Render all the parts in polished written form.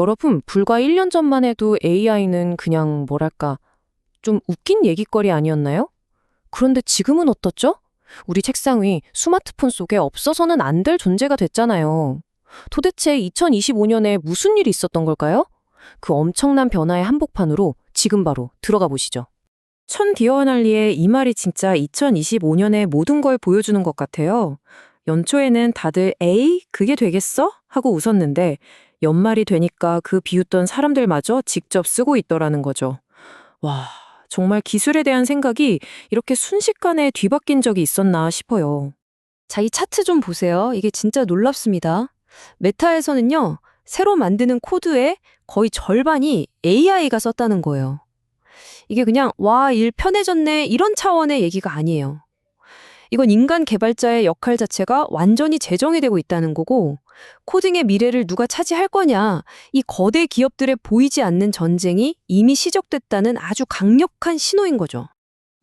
여러분, 불과 1년 전만 해도 AI는 그냥 뭐랄까, 좀 웃긴 얘기거리 아니었나요? 그런데 지금은 어떻죠? 우리 책상 위 스마트폰 속에 없어서는 안 될 존재가 됐잖아요. 도대체 2025년에 무슨 일이 있었던 걸까요? 그 엄청난 변화의 한복판으로 지금 바로 들어가 보시죠. 천 디어널리의 이 말이 진짜 2025년의 모든 걸 보여주는 것 같아요. 연초에는 다들 에이, 그게 되겠어? 하고 웃었는데 연말이 되니까 그 비웃던 사람들마저 직접 쓰고 있더라는 거죠. 와, 정말 기술에 대한 생각이 이렇게 순식간에 뒤바뀐 적이 있었나 싶어요. 자, 이 차트 좀 보세요. 이게 진짜 놀랍습니다. 메타에서는요, 새로 만드는 코드의 거의 절반이 AI가 썼다는 거예요. 이게 그냥, 와, 일 편해졌네, 이런 차원의 얘기가 아니에요. 이건 인간 개발자의 역할 자체가 완전히 재정이 되고 있다는 거고, 코딩의 미래를 누가 차지할 거냐, 이 거대 기업들의 보이지 않는 전쟁이 이미 시작됐다는 아주 강력한 신호인 거죠.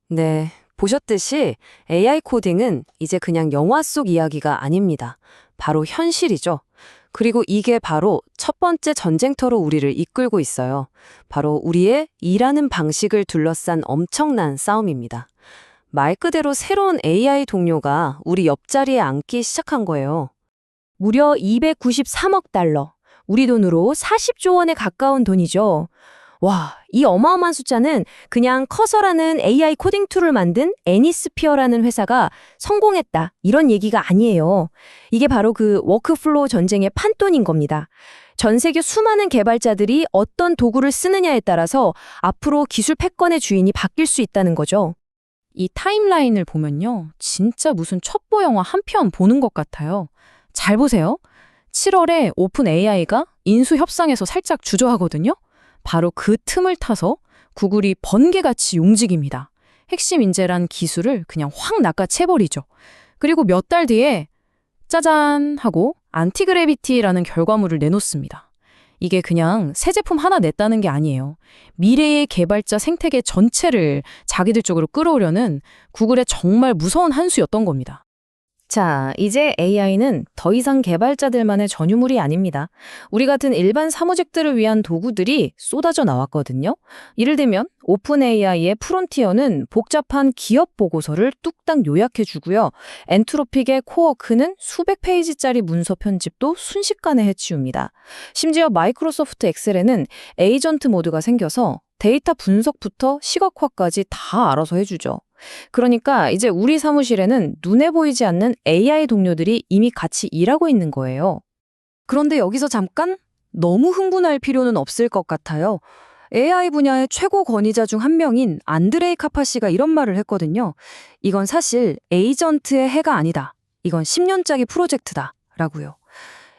네, 보셨듯이 AI 코딩은 이제 그냥 영화 속 이야기가 아닙니다. 바로 현실이죠. 그리고 이게 바로 첫 번째 전쟁터로 우리를 이끌고 있어요. 바로 우리의 일하는 방식을 둘러싼 엄청난 싸움입니다. 말 그대로 새로운 AI 동료가 우리 옆자리에 앉기 시작한 거예요. 무려 293억 달러. 우리 돈으로 40조 원에 가까운 돈이죠. 와, 이 어마어마한 숫자는 그냥 커서라는 AI 코딩 툴을 만든 애니스피어라는 회사가 성공했다, 이런 얘기가 아니에요. 이게 바로 그 워크플로우 전쟁의 판돈인 겁니다. 전 세계 수많은 개발자들이 어떤 도구를 쓰느냐에 따라서 앞으로 기술 패권의 주인이 바뀔 수 있다는 거죠. 이 타임라인을 보면요. 진짜 무슨 첩보 영화 한 편 보는 것 같아요. 잘 보세요. 7월에 오픈 AI가 인수 협상에서 살짝 주저하거든요. 바로 그 틈을 타서 구글이 번개같이 움직입니다. 핵심 인재란 기술을 그냥 확 낚아채버리죠. 그리고 몇 달 뒤에 짜잔 하고 안티그래비티라는 결과물을 내놓습니다. 이게 그냥 새 제품 하나 냈다는 게 아니에요. 미래의 개발자 생태계 전체를 자기들 쪽으로 끌어오려는 구글의 정말 무서운 한 수였던 겁니다. 자, 이제 AI는 더 이상 개발자들만의 전유물이 아닙니다. 우리 같은 일반 사무직들을 위한 도구들이 쏟아져 나왔거든요. 예를 들면 오픈 AI의 프론티어는 복잡한 기업 보고서를 뚝딱 요약해주고요. 엔트로픽의 코워크는 수백 페이지짜리 문서 편집도 순식간에 해치웁니다. 심지어 마이크로소프트 엑셀에는 에이전트 모드가 생겨서 데이터 분석부터 시각화까지 다 알아서 해주죠. 그러니까 이제 우리 사무실에는 눈에 보이지 않는 AI 동료들이 이미 같이 일하고 있는 거예요. 그런데 여기서 잠깐 너무 흥분할 필요는 없을 것 같아요. AI 분야의 최고 권위자 중 한 명인 안드레이 카파시가 이런 말을 했거든요. 이건 사실 에이전트의 해가 아니다. 이건 10년짜리 프로젝트다. 라고요.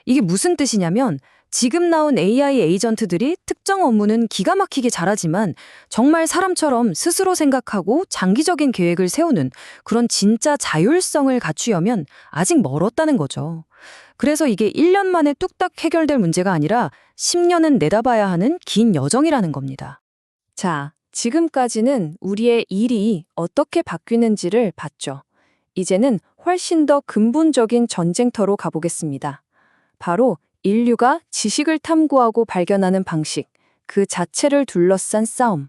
이게 무슨 뜻이냐면 지금 나온 AI 에이전트들이 특정 업무는 기가 막히게 잘하지만 정말 사람처럼 스스로 생각하고 장기적인 계획을 세우는 그런 진짜 자율성을 갖추려면 아직 멀었다는 거죠. 그래서 이게 1년 만에 뚝딱 해결될 문제가 아니라 10년은 내다봐야 하는 긴 여정이라는 겁니다. 자, 지금까지는 우리의 일이 어떻게 바뀌는지를 봤죠. 이제는 훨씬 더 근본적인 전쟁터로 가보겠습니다. 바로 인류가 지식을 탐구하고 발견하는 방식, 그 자체를 둘러싼 싸움,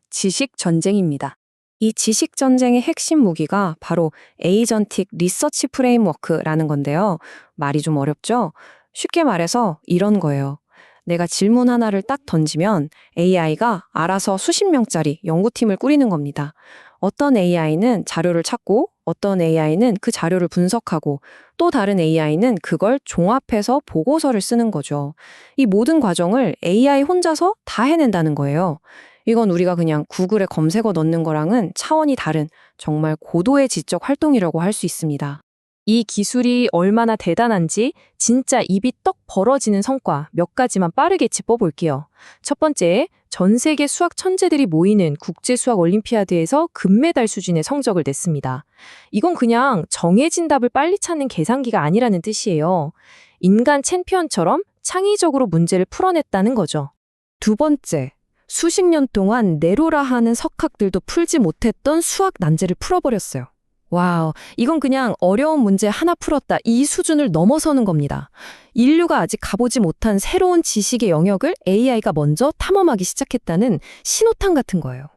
지식 전쟁입니다. 이 지식 전쟁의 핵심 무기가 바로 에이전틱 리서치 프레임워크라는 건데요. 말이 좀 어렵죠? 쉽게 말해서 이런 거예요. 내가 질문 하나를 딱 던지면 AI가 알아서 수십 명짜리 연구팀을 꾸리는 겁니다. 어떤 AI는 자료를 찾고 어떤 AI는 그 자료를 분석하고 또 다른 AI는 그걸 종합해서 보고서를 쓰는 거죠. 이 모든 과정을 AI 혼자서 다 해낸다는 거예요. 이건 우리가 그냥 구글에 검색어 넣는 거랑은 차원이 다른 정말 고도의 지적 활동이라고 할 수 있습니다. 이 기술이 얼마나 대단한지 진짜 입이 떡 벌어지는 성과 몇 가지만 빠르게 짚어볼게요. 첫 번째, 전 세계 수학 천재들이 모이는 국제수학 올림피아드에서 금메달 수준의 성적을 냈습니다. 이건 그냥 정해진 답을 빨리 찾는 계산기가 아니라는 뜻이에요. 인간 챔피언처럼 창의적으로 문제를 풀어냈다는 거죠. 두 번째, 수십 년 동안 네로라 하는 석학들도 풀지 못했던 수학 난제를 풀어버렸어요. 와우, 이건 그냥 어려운 문제 하나 풀었다. 이 수준을 넘어서는 겁니다. 인류가 아직 가보지 못한 새로운 지식의 영역을 AI가 먼저 탐험하기 시작했다는 신호탄 같은 거예요.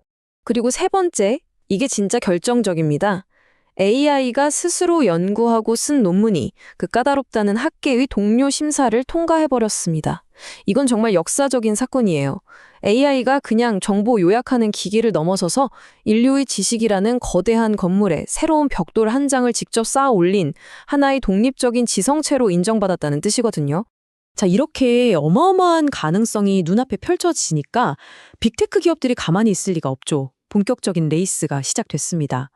그리고 세 번째, 이게 진짜 결정적입니다. AI가 스스로 연구하고 쓴 논문이 그 까다롭다는 학계의 동료 심사를 통과해버렸습니다. 이건 정말 역사적인 사건이에요. AI가 그냥 정보 요약하는 기기를 넘어서서 인류의 지식이라는 거대한 건물에 새로운 벽돌 한 장을 직접 쌓아 올린 하나의 독립적인 지성체로 인정받았다는 뜻이거든요. 자, 이렇게 어마어마한 가능성이 눈앞에 펼쳐지니까 빅테크 기업들이 가만히 있을 리가 없죠. 본격적인 레이스가 시작됐습니다.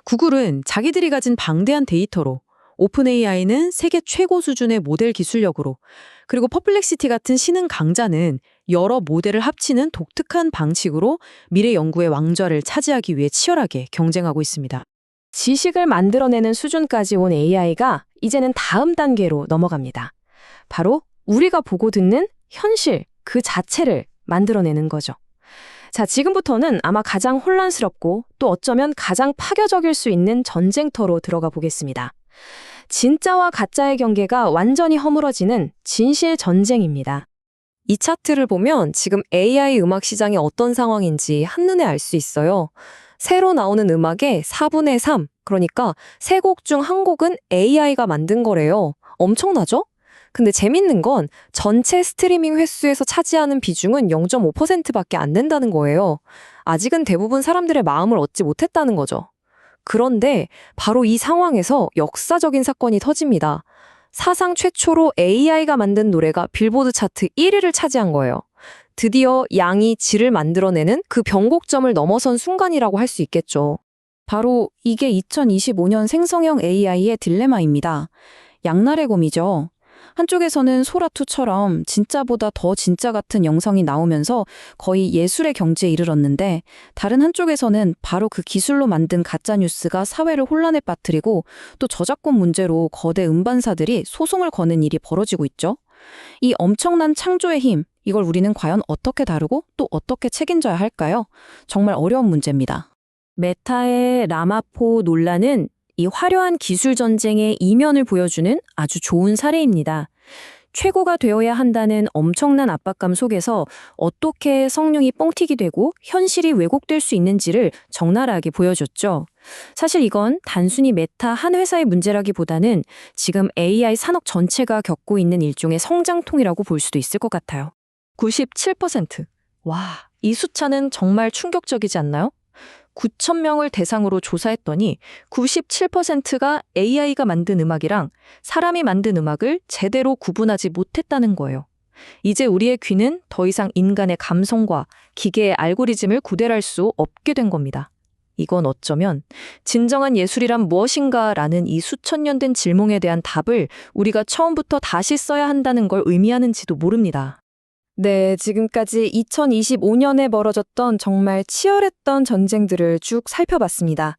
구글은 자기들이 가진 방대한 데이터로, 오픈 AI는 세계 최고 수준의 모델 기술력으로, 그리고 퍼플렉시티 같은 신흥 강자는 여러 모델을 합치는 독특한 방식으로 미래 연구의 왕좌를 차지하기 위해 치열하게 경쟁하고 있습니다. 지식을 만들어내는 수준까지 온 AI가 이제는 다음 단계로 넘어갑니다. 바로 우리가 보고 듣는 현실 그 자체를 만들어내는 거죠. 자, 지금부터는 아마 가장 혼란스럽고 또 어쩌면 가장 파괴적일 수 있는 전쟁터로 들어가 보겠습니다. 진짜와 가짜의 경계가 완전히 허물어지는 진실 전쟁입니다. 이 차트를 보면 지금 AI 음악 시장이 어떤 상황인지 한눈에 알 수 있어요. 새로 나오는 음악의 4분의 3, 그러니까 3곡 중 1곡은 AI가 만든 거래요. 엄청나죠? 근데 재밌는 건 전체 스트리밍 횟수에서 차지하는 비중은 0.5%밖에 안 된다는 거예요. 아직은 대부분 사람들의 마음을 얻지 못했다는 거죠. 그런데 바로 이 상황에서 역사적인 사건이 터집니다. 사상 최초로 AI가 만든 노래가 빌보드 차트 1위를 차지한 거예요. 드디어 양이 질을 만들어내는 그 변곡점을 넘어선 순간이라고 할 수 있겠죠. 바로 이게 2025년 생성형 AI의 딜레마입니다. 양날의 검이죠. 한쪽에서는 소라2처럼 진짜보다 더 진짜 같은 영상이 나오면서 거의 예술의 경지에 이르렀는데, 다른 한쪽에서는 바로 그 기술로 만든 가짜뉴스가 사회를 혼란에 빠뜨리고 또 저작권 문제로 거대 음반사들이 소송을 거는 일이 벌어지고 있죠. 이 엄청난 창조의 힘, 이걸 우리는 과연 어떻게 다루고 또 어떻게 책임져야 할까요? 정말 어려운 문제입니다. 메타의 라마포 논란은 이 화려한 기술 전쟁의 이면을 보여주는 아주 좋은 사례입니다. 최고가 되어야 한다는 엄청난 압박감 속에서 어떻게 성능이 뻥튀기 되고 현실이 왜곡될 수 있는지를 적나라하게 보여줬죠. 사실 이건 단순히 메타 한 회사의 문제라기보다는 지금 AI 산업 전체가 겪고 있는 일종의 성장통이라고 볼 수도 있을 것 같아요. 97%. 와, 이 숫자는 정말 충격적이지 않나요? 9,000명을 대상으로 조사했더니 97%가 AI가 만든 음악이랑 사람이 만든 음악을 제대로 구분하지 못했다는 거예요. 이제 우리의 귀는 더 이상 인간의 감성과 기계의 알고리즘을 구별할 수 없게 된 겁니다. 이건 어쩌면 진정한 예술이란 무엇인가라는 이 수천 년 된 질문에 대한 답을 우리가 처음부터 다시 써야 한다는 걸 의미하는지도 모릅니다. 네, 지금까지 2025년에 벌어졌던 정말 치열했던 전쟁들을 쭉 살펴봤습니다.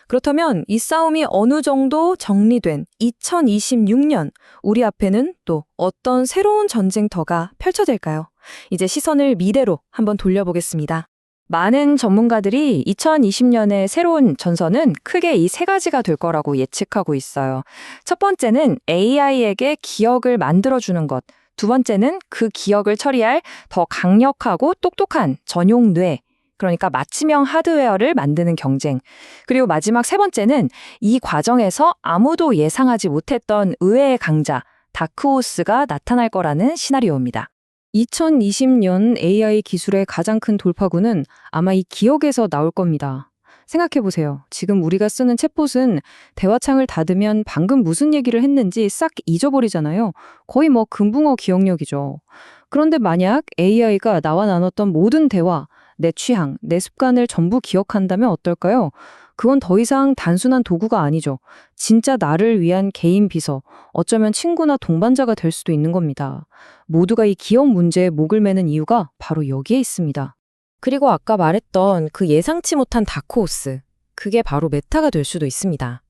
그렇다면 이 싸움이 어느 정도 정리된 2026년, 우리 앞에는 또 어떤 새로운 전쟁터가 펼쳐질까요? 이제 시선을 미래로 한번 돌려보겠습니다. 많은 전문가들이 2020년의 새로운 전선은 크게 이 세 가지가 될 거라고 예측하고 있어요. 첫 번째는 AI에게 기억을 만들어주는 것. 두 번째는 그 기억을 처리할 더 강력하고 똑똑한 전용 뇌, 그러니까 맞춤형 하드웨어를 만드는 경쟁. 그리고 마지막 세 번째는 이 과정에서 아무도 예상하지 못했던 의외의 강자, 다크호스가 나타날 거라는 시나리오입니다. 2020년 AI 기술의 가장 큰 돌파구는 아마 이 기억에서 나올 겁니다. 생각해보세요. 지금 우리가 쓰는 챗봇은 대화창을 닫으면 방금 무슨 얘기를 했는지 싹 잊어버리잖아요. 거의 뭐 금붕어 기억력이죠. 그런데 만약 AI가 나와 나눴던 모든 대화, 내 취향, 내 습관을 전부 기억한다면 어떨까요? 그건 더 이상 단순한 도구가 아니죠. 진짜 나를 위한 개인 비서, 어쩌면 친구나 동반자가 될 수도 있는 겁니다. 모두가 이 기억 문제에 목을 매는 이유가 바로 여기에 있습니다. 그리고 아까 말했던 그 예상치 못한 다크호스, 그게 바로 메타가 될 수도 있습니다.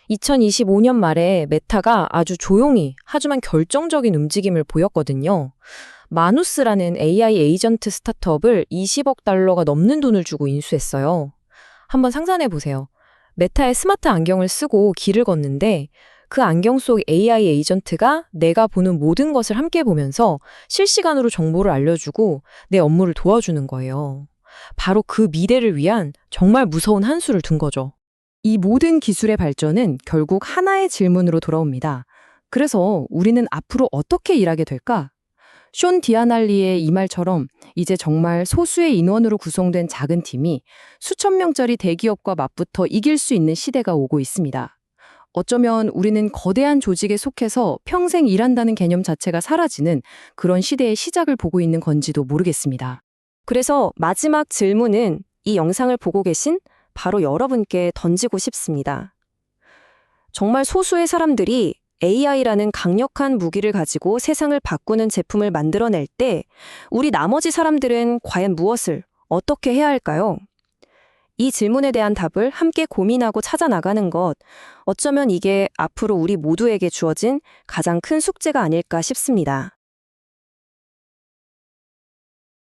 2025년 말에 메타가 아주 조용히 하지만 결정적인 움직임을 보였거든요. 마누스라는 AI 에이전트 스타트업을 $20억 넘는 돈을 주고 인수했어요. 한번 상상해 보세요. 메타의 스마트 안경을 쓰고 길을 걷는데 그 안경 속 AI 에이전트가 내가 보는 모든 것을 함께 보면서 실시간으로 정보를 알려주고 내 업무를 도와주는 거예요. 바로 그 미래를 위한 정말 무서운 한 수를 둔 거죠. 이 모든 기술의 발전은 결국 하나의 질문으로 돌아옵니다. 그래서 우리는 앞으로 어떻게 일하게 될까? 쇼 디아날리의 이 말처럼 이제 정말 소수의 인원으로 구성된 작은 팀이 수천 명짜리 대기업과 맞붙어 이길 수 있는 시대가 오고 있습니다. 어쩌면 우리는 거대한 조직에 속해서 평생 일한다는 개념 자체가 사라지는 그런 시대의 시작을 보고 있는 건지도 모르겠습니다. 그래서 마지막 질문은 이 영상을 보고 계신 바로 여러분께 던지고 싶습니다. 정말 소수의 사람들이 AI라는 강력한 무기를 가지고 세상을 바꾸는 제품을 만들어낼 때 우리 나머지 사람들은 과연 무엇을 어떻게 해야 할까요? 이 질문에 대한 답을 함께 고민하고 찾아 나가는 것, 어쩌면 이게 앞으로 우리 모두에게 주어진 가장 큰 숙제가 아닐까 싶습니다.